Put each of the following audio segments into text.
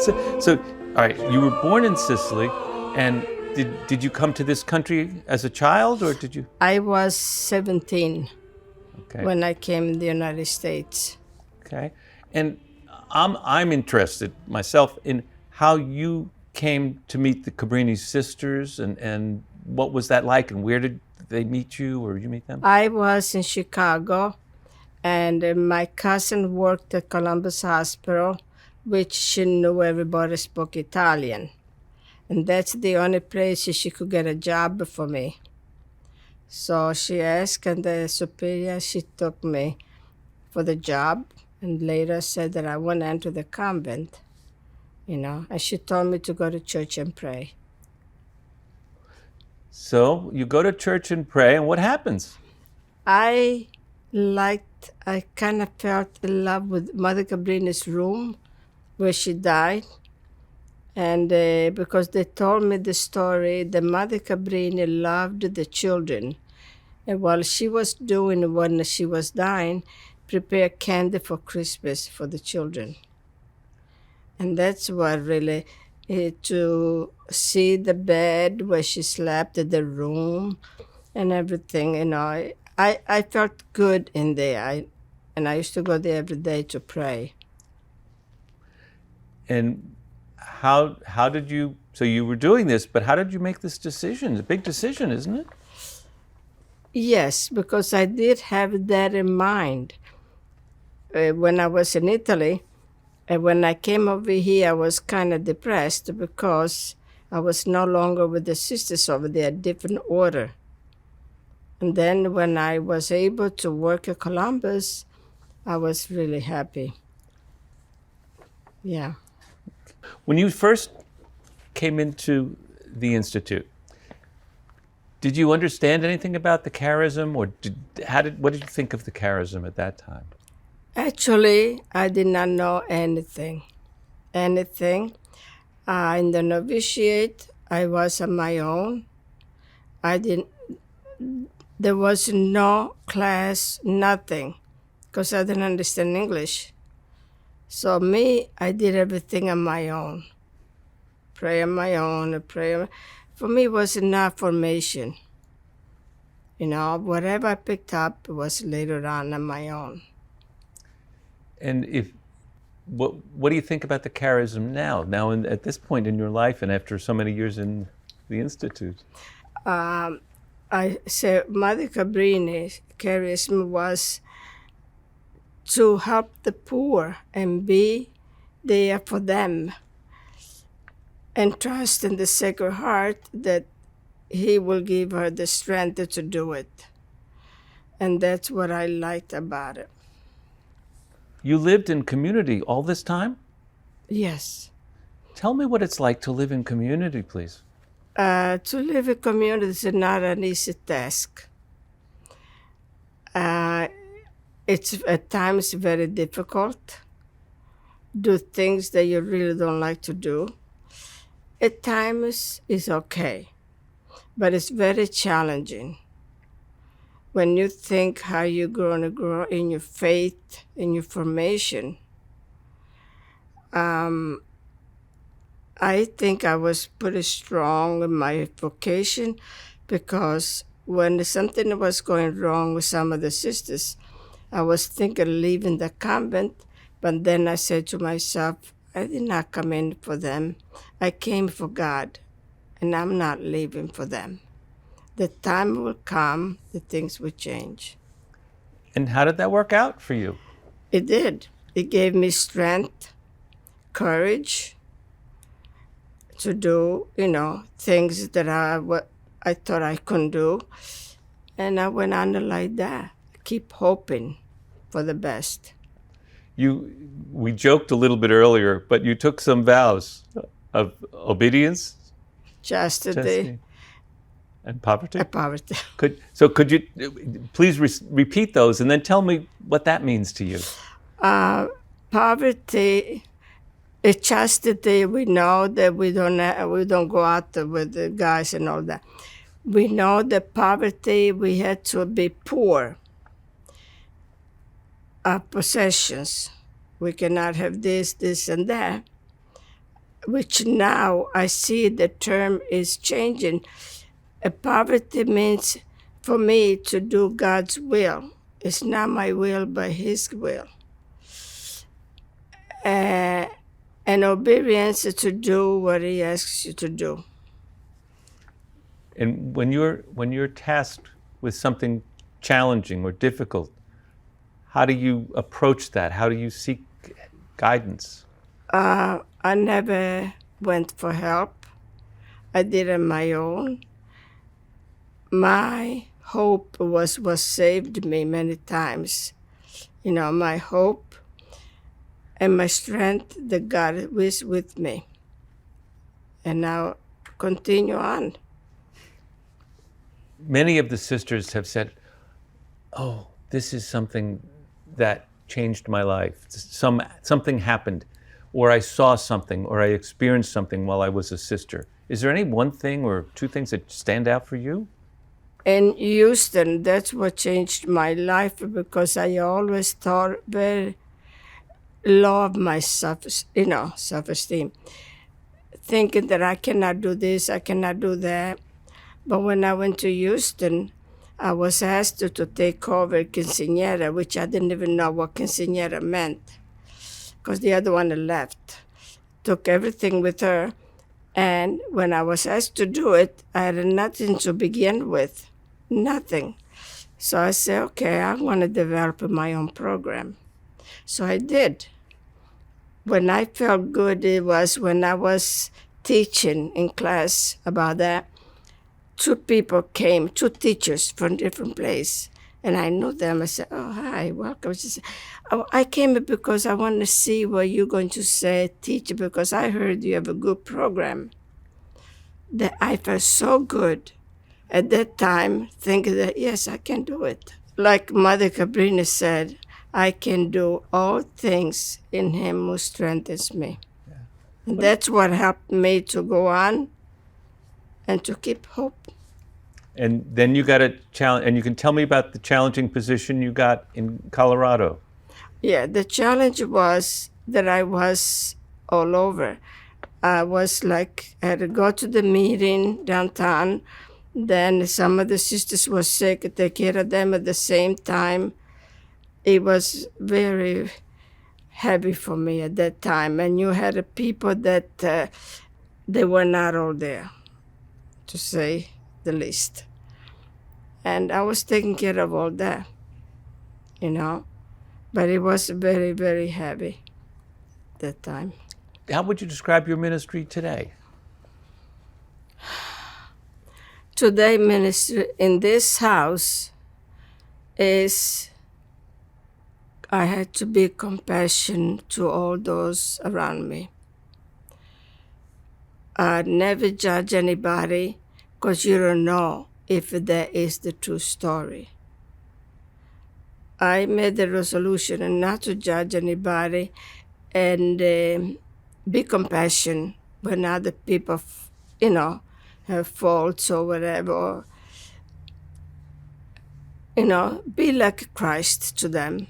So, all right, you were born in Sicily, and did you come to this country as a child, or did you? I was 17 Okay, when I came in the United States. okay, and I'm interested myself in how you came to meet the Cabrini sisters, and what was that like, and where did they meet you, or you meet them? I was in Chicago, and my cousin worked at Columbus Hospital, which she knew everybody spoke Italian. And that's the only place she could get a job for me. So she asked, and the superior, she took me for the job, and later said that I went into the convent, and she told me to go to church and pray. So you go to church and pray, and what happens? I kind of felt in love with Mother Cabrini's room where she died. And because they told me the story, the Mother Cabrini loved the children. And while she was doing, when she was dying, prepare candy for Christmas for the children. And that's what really, to see the bed where she slept, the room, and everything, I felt good in there. And I used to go there every day to pray. And how did you, so you were doing this, but how did you make this decision? It's a big decision, isn't it? Yes, because I did have that in mind. When I was in Italy, and when I came over here, I was kind of depressed because I was no longer with the sisters over there, a different order. And then when I was able to work at Columbus, I was really happy. Yeah. When you first came into the Institute, did you understand anything about the charism, or what did you think of the charism at that time? Actually, I did not know anything. In the novitiate, I was on my own. There was no class, nothing, because I didn't understand English. So I did everything on my own. Pray on my own, pray. For me, it was enough formation. Whatever I picked up was later on my own. And what do you think about the charism now? Now, at this point in your life, and after so many years in the Institute? I say Mother Cabrini's charism was to help the poor and be there for them, and trust in the Sacred Heart that He will give her the strength to do it. And that's what I liked about it. You lived in community all this time? Yes. Tell me what it's like to live in community, please. To live in community is not an easy task. It's at times very difficult. Do things that you really don't like to do. At times it's okay, but it's very challenging. When you think how you're going to grow in your faith, in your formation, I think I was pretty strong in my vocation, because when something was going wrong with some of the sisters, I was thinking of leaving the convent, but then I said to myself, I did not come in for them. I came for God, and I'm not leaving for them. The time will come, the things will change. And how did that work out for you? It did. It gave me strength, courage to do, things that I thought I couldn't do. And I went on like that. Keep hoping for the best. We joked a little bit earlier, but you took some vows of obedience, chastity, and poverty? Poverty. Could you please repeat those, and then tell me what that means to you? Poverty, chastity, we know that we don't go out with the guys and all that. We know that poverty, we had to be poor of possessions. We cannot have this, and that. which now I see the term is changing. Poverty means for me to do God's will. It's not my will, but His will. And obedience to do what He asks you to do. And when you're tasked with something challenging or difficult, how do you approach that? How do you seek guidance? I never went for help. I did it on my own. My hope was what saved me many times. You know, my hope and my strength that God was with me. And now continue on. Many of the sisters have said, oh, this is something that changed my life. Something happened, or I saw something, or I experienced something while I was a sister. Is there any one thing or two things that stand out for you? In Houston, that's what changed my life, because I always thought very low of my self-esteem, thinking that I cannot do this, I cannot do that. But when I went to Houston, I was asked to take over quinceañera, which I didn't even know what quinceañera meant, because the other one had left. Took everything with her, and when I was asked to do it, I had nothing to begin with, nothing. So I said, okay, I want to develop my own program. So I did. When I felt good, it was when I was teaching in class about that. Two teachers from different places, and I knew them. I said, oh, hi, welcome. She said, oh, I came because I want to see what you're going to say, teach, because I heard you have a good program. That I felt so good at that time, thinking that, yes, I can do it. Like Mother Cabrini said, I can do all things in Him who strengthens me. Yeah. And that's what helped me to go on and to keep hope. And then you got a challenge, and you can tell me about the challenging position you got in Colorado. Yeah, the challenge was that I was all over. I had to go to the meeting downtown. Then some of the sisters were sick, take care of them at the same time. It was very heavy for me at that time. And you had people that they were not all there, to say the least. And I was taking care of all that, but it was very, very heavy at that time. How would you describe your ministry today? Today, ministry in this house is I had to be compassionate to all those around me. I never judge anybody, because you don't know if that is the true story. I made the resolution not to judge anybody and be compassionate when other people, have faults or whatever. Be like Christ to them.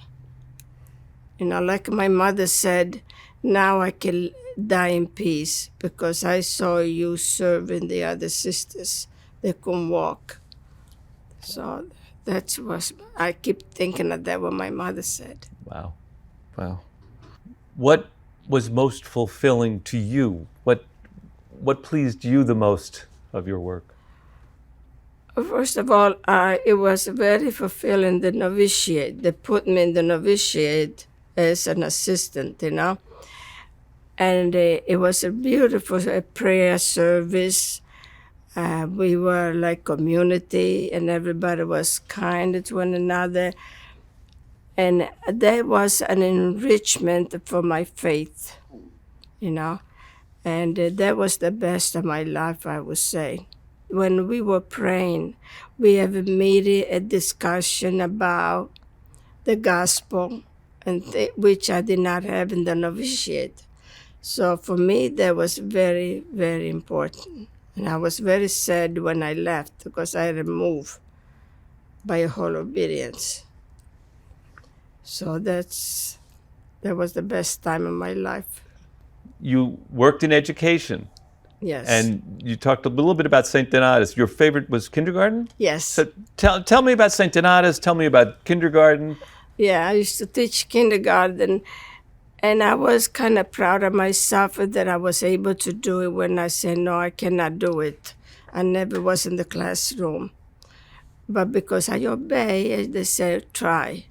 Like my mother said, now I can die in peace because I saw you serving the other sisters. They couldn't walk. So that's what I keep thinking of that, what my mother said. Wow. What was most fulfilling to you? What pleased you the most of your work? First of all, it was very fulfilling, the novitiate. They put me in the novitiate as an assistant, And it was a beautiful prayer service. We were like community, and everybody was kind to one another. And that was an enrichment for my faith, And that was the best of my life, I would say. When we were praying, we have a discussion about the gospel, and which I did not have in the novitiate. So for me, that was very, very important. And I was very sad when I left because I had to move by a whole obedience. So that was the best time of my life. you worked in education, Yes. and you talked a little bit about St. Donatus. Your favorite was kindergarten? Yes. So tell me about St. Donatus. Tell me about kindergarten. Yeah, I used to teach kindergarten, and I was kind of proud of myself that I was able to do it when I said, no, I cannot do it. I never was in the classroom. But because I obey, they said, try.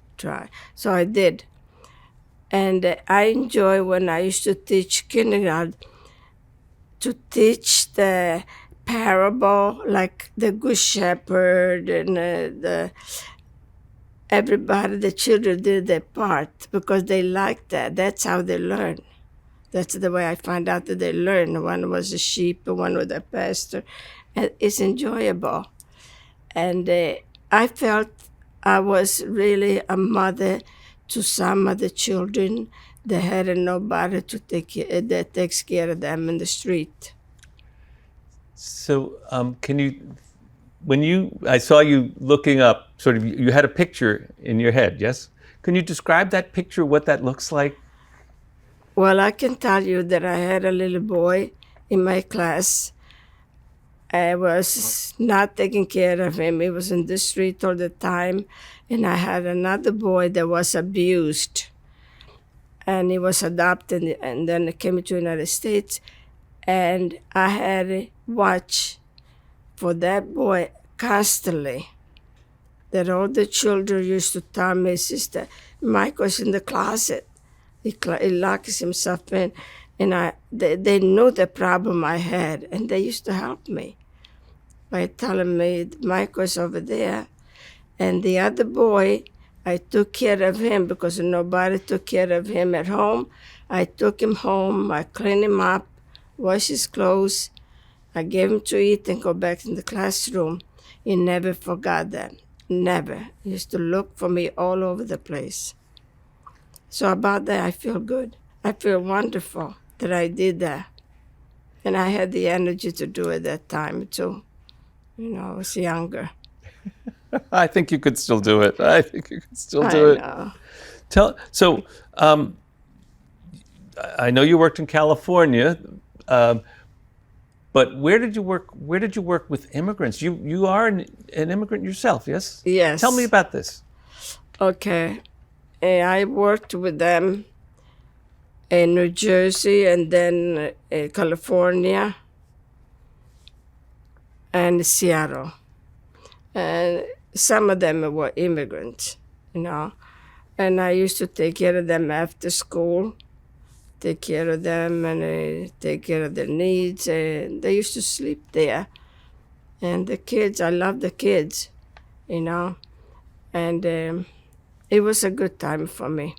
So I did. And I enjoy when I used to teach kindergarten, to teach the parable, like the Good Shepherd and everybody, the children did their part because they liked that. That's how they learn. That's the way I found out that they learn. One was a sheep, one was a pastor. And it's enjoyable. And I felt I was really a mother to some of the children that had nobody to take care, that takes care of them in the street. So can you, I saw you looking up, sort of, you had a picture in your head, yes? Can you describe that picture, what that looks like? Well, I can tell you that I had a little boy in my class. I was not taking care of him. He was in the street all the time. And I had another boy that was abused. And he was adopted and then came to the United States. And I had to watch for that boy constantly. That all the children used to tell me, Sister, Michael's in the closet. He locks himself in. And they knew the problem I had, and they used to help me by telling me, Michael's over there. And the other boy, I took care of him because nobody took care of him at home. I took him home, I cleaned him up, washed his clothes, I gave him to eat and go back in the classroom. He never forgot that, never. He used to look for me all over the place. So about that, I feel good. I feel wonderful that I did that. And I had the energy to do it that time too. You know, I was younger. I think you could still do it. I think you could still do it. Know. So I know you worked in California, but where did you work? Where did you work with immigrants? You are an immigrant yourself, yes? Yes. Tell me about this. Okay. I worked with them in New Jersey and then California and Seattle. And some of them were immigrants, you know. And I used to take care of them after school, take care of them and take care of their needs. And they used to sleep there. And the kids, I love the kids, you know. And it was a good time for me.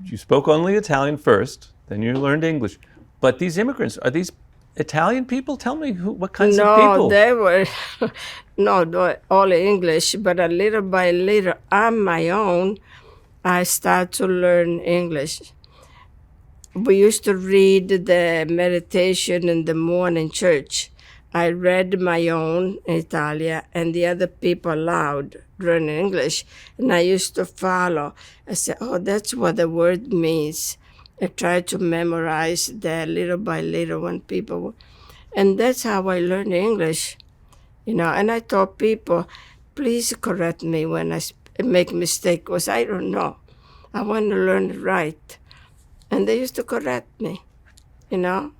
You spoke only Italian first, then you learned English. But these immigrants, are these Italian people? Tell me what kinds of people. No, they were not all English, but a little by little, on my own, I started to learn English. We used to read the meditation in the morning church. I read my own in Italian and the other people aloud learning English, and I used to follow. I said, oh, that's what the word means. I tried to memorize that little by little when people, and that's how I learned English, you know. And I told people, please correct me when I make a mistake, because I don't know. I want to learn it right. And they used to correct me, you know.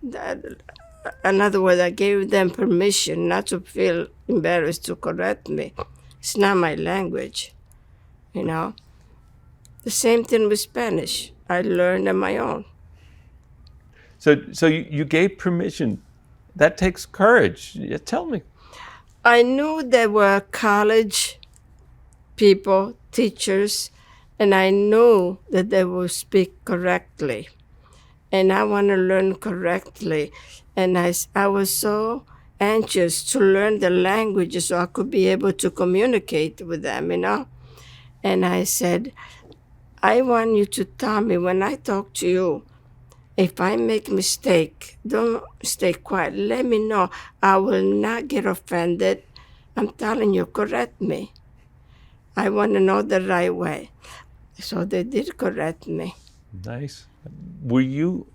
In other words, I gave them permission not to feel embarrassed to correct me. It's not my language, you know. The same thing with Spanish. I learned on my own. So you gave permission. That takes courage. Tell me. I knew there were college people, teachers, and I knew that they would speak correctly. And I want to learn correctly. And I was so anxious to learn the language so I could be able to communicate with them, you know. And I said, I want you to tell me when I talk to you, if I make a mistake, don't stay quiet. Let me know. I will not get offended. I'm telling you, correct me. I want to know the right way. So they did correct me. Nice. Were you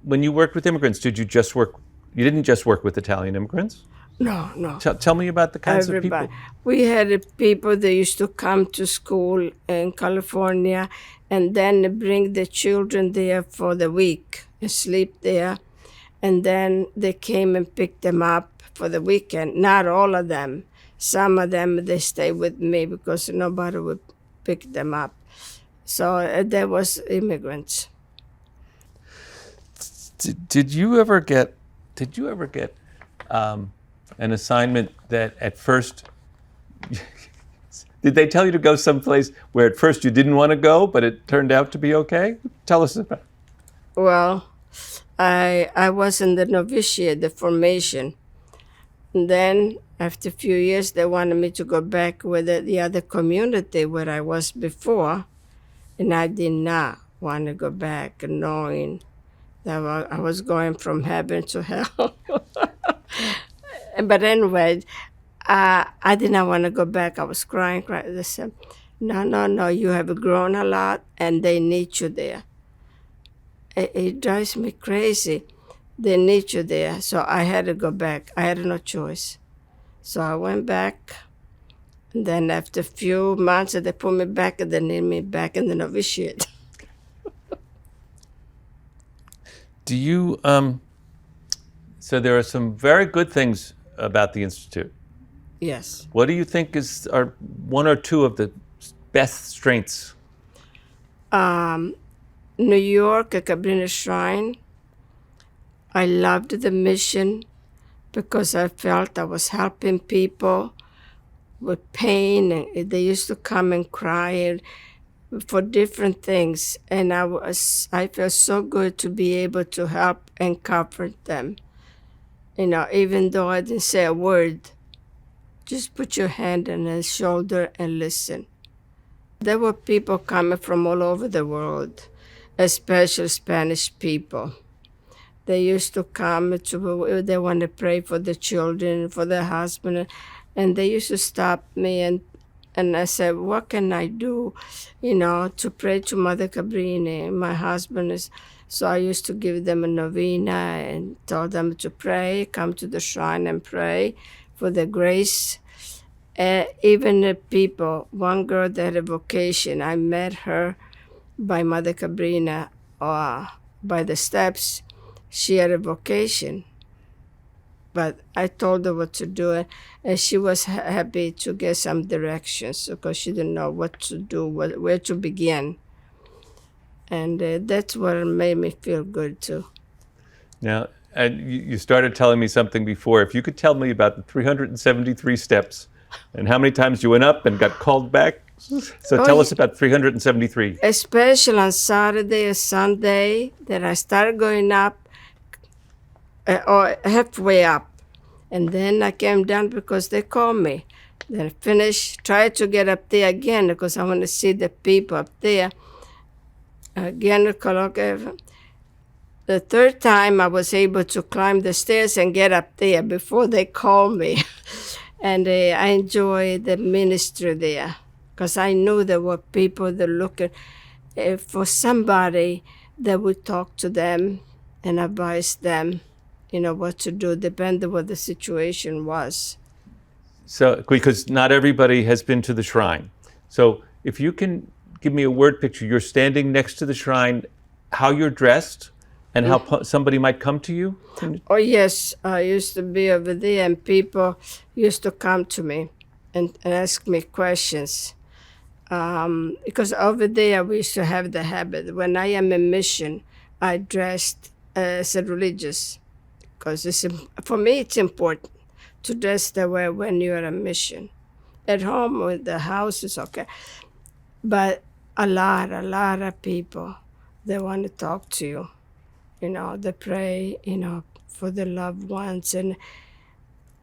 when you worked with immigrants, did you just work? You didn't just work with Italian immigrants. No, no. Tell me about the kinds of Everybody. people. We had people that used to come to school in California and then bring the children there for the week and sleep there. And then they came and picked them up for the weekend. Not all of them. Some of them, they stayed with me because nobody would pick them up. So there was immigrants. Did you ever get an assignment that at first, did they tell you to go someplace where at first you didn't want to go, but it turned out to be okay? Tell us about it. Well, I was in the novitiate, the formation. And then after a few years, they wanted me to go back with the other community where I was before. And I did not want to go back knowing that I was going from heaven to hell. But anyway, I did not want to go back. I was crying. They said, no, you have grown a lot and they need you there. It drives me crazy. They need you there. So I had to go back. I had no choice. So I went back. And then after a few months, they put me back and they need me back in the novitiate. Do you, so there are some very good things about the Institute. Yes. What do you think are one or two of the best strengths? New York, a Cabrini Shrine. I loved the mission because I felt I was helping people with pain. And they used to come and cry for different things. And I felt so good to be able to help and comfort them. Even though I didn't say a word, just put your hand on his shoulder and listen. There were people coming from all over the world, especially Spanish people. They used to come they want to pray for the children, for their husband, and they used to stop me and I said, what can I do, to pray to Mother Cabrini? My husband is, so I used to give them a novena and told them to pray, come to the shrine and pray for the grace. Even the people, one girl that had a vocation, I met her by Mother Cabrini, by the steps. She had a vocation, but I told her what to do, and she was happy to get some directions because she didn't know what to do, where to begin. And that's what made me feel good too. Now, you started telling me something before. If you could tell me about the 373 steps and how many times you went up and got called back. So tell us about 373. Especially on Saturday or Sunday that I started going up, or halfway up. And then I came down because they called me. Then I finished, tried to get up there again because I want to see the people up there. Again, the third time I was able to climb the stairs and get up there before they called me. And I enjoyed the ministry there because I knew there were people that looking for somebody that would talk to them and advise them, what to do, depending on what the situation was. So, because not everybody has been to the shrine. So if you can give me a word picture, you're standing next to the shrine, how you're dressed, and how somebody might come to you? Oh, yes. I used to be over there, and people used to come to me and ask me questions. Because over there, we used to have the habit. When I am in mission, I dressed as a religious. Because for me, it's important to dress that way when you're on mission. At home, with the house is okay. But a lot of people, they want to talk to you. They pray, for the loved ones, and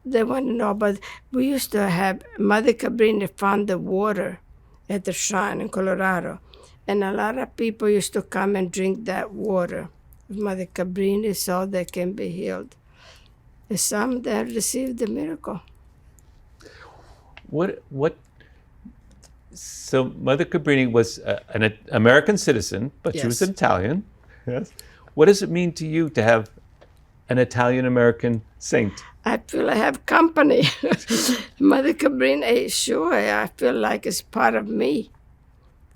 they want to know. But we used to have, Mother Cabrini found the water at the shrine in Colorado, and a lot of people used to come and drink that water of Mother Cabrini so they can be healed. And some that received the miracle. So Mother Cabrini was an American citizen, but Yes. She was an Italian. Yes. What does it mean to you to have an Italian-American saint? I feel I have company. Mother Cabrini, sure, I feel like it's part of me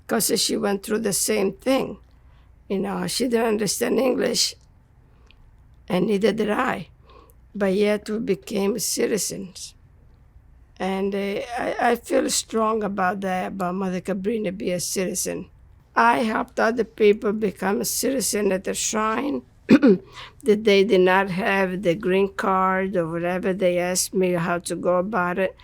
because she went through the same thing. You know, she didn't understand English, and neither did I. But yet we became citizens. And I feel strong about that, about Mother Cabrini be a citizen. I helped other people become a citizen at the shrine that they did not have the green card or whatever. They asked me how to go about it,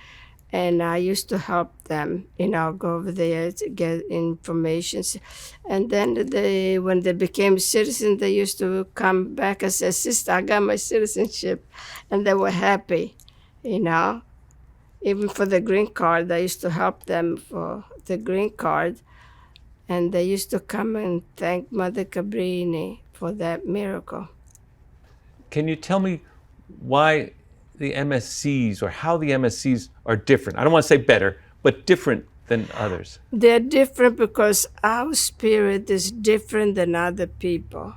and I used to help them, you know, go over there to get information. And then when they became citizens, they used to come back and say, "Sister, I got my citizenship," and they were happy, you know. Even for the green card, I used to help them for the green card. And they used to come and thank Mother Cabrini for that miracle. Can you tell me why the MSCs or how the MSCs are different? I don't want to say better, but different than others. They're different because our spirit is different than other people.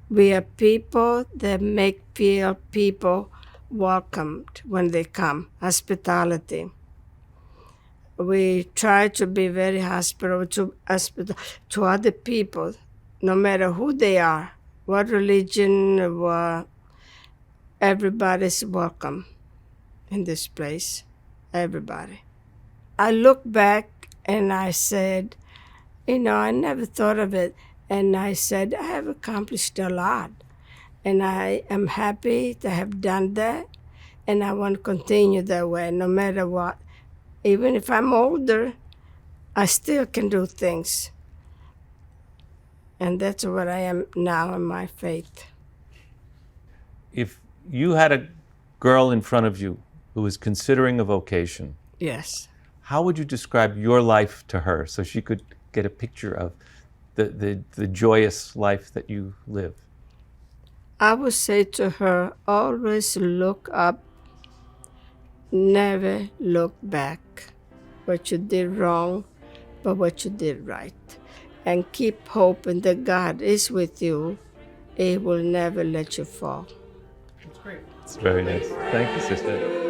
We are people that make feel people welcomed when they come, hospitality. We try to be very hospitable to other people, no matter who they are, what religion, what, everybody's welcome in this place, everybody. I look back and I said, you know, I never thought of it. And I said, I have accomplished a lot. And I am happy to have done that. And I want to continue that way, no matter what. Even if I'm older, I still can do things. And that's what I am now in my faith. If you had a girl in front of you who was considering a vocation, Yes. how would you describe your life to her so she could get a picture of the joyous life that you live? I would say to her, always look up, never look back. What you did wrong, but what you did right. And keep hoping that God is with you. He will never let you fall. It's very nice. Thank you, sister.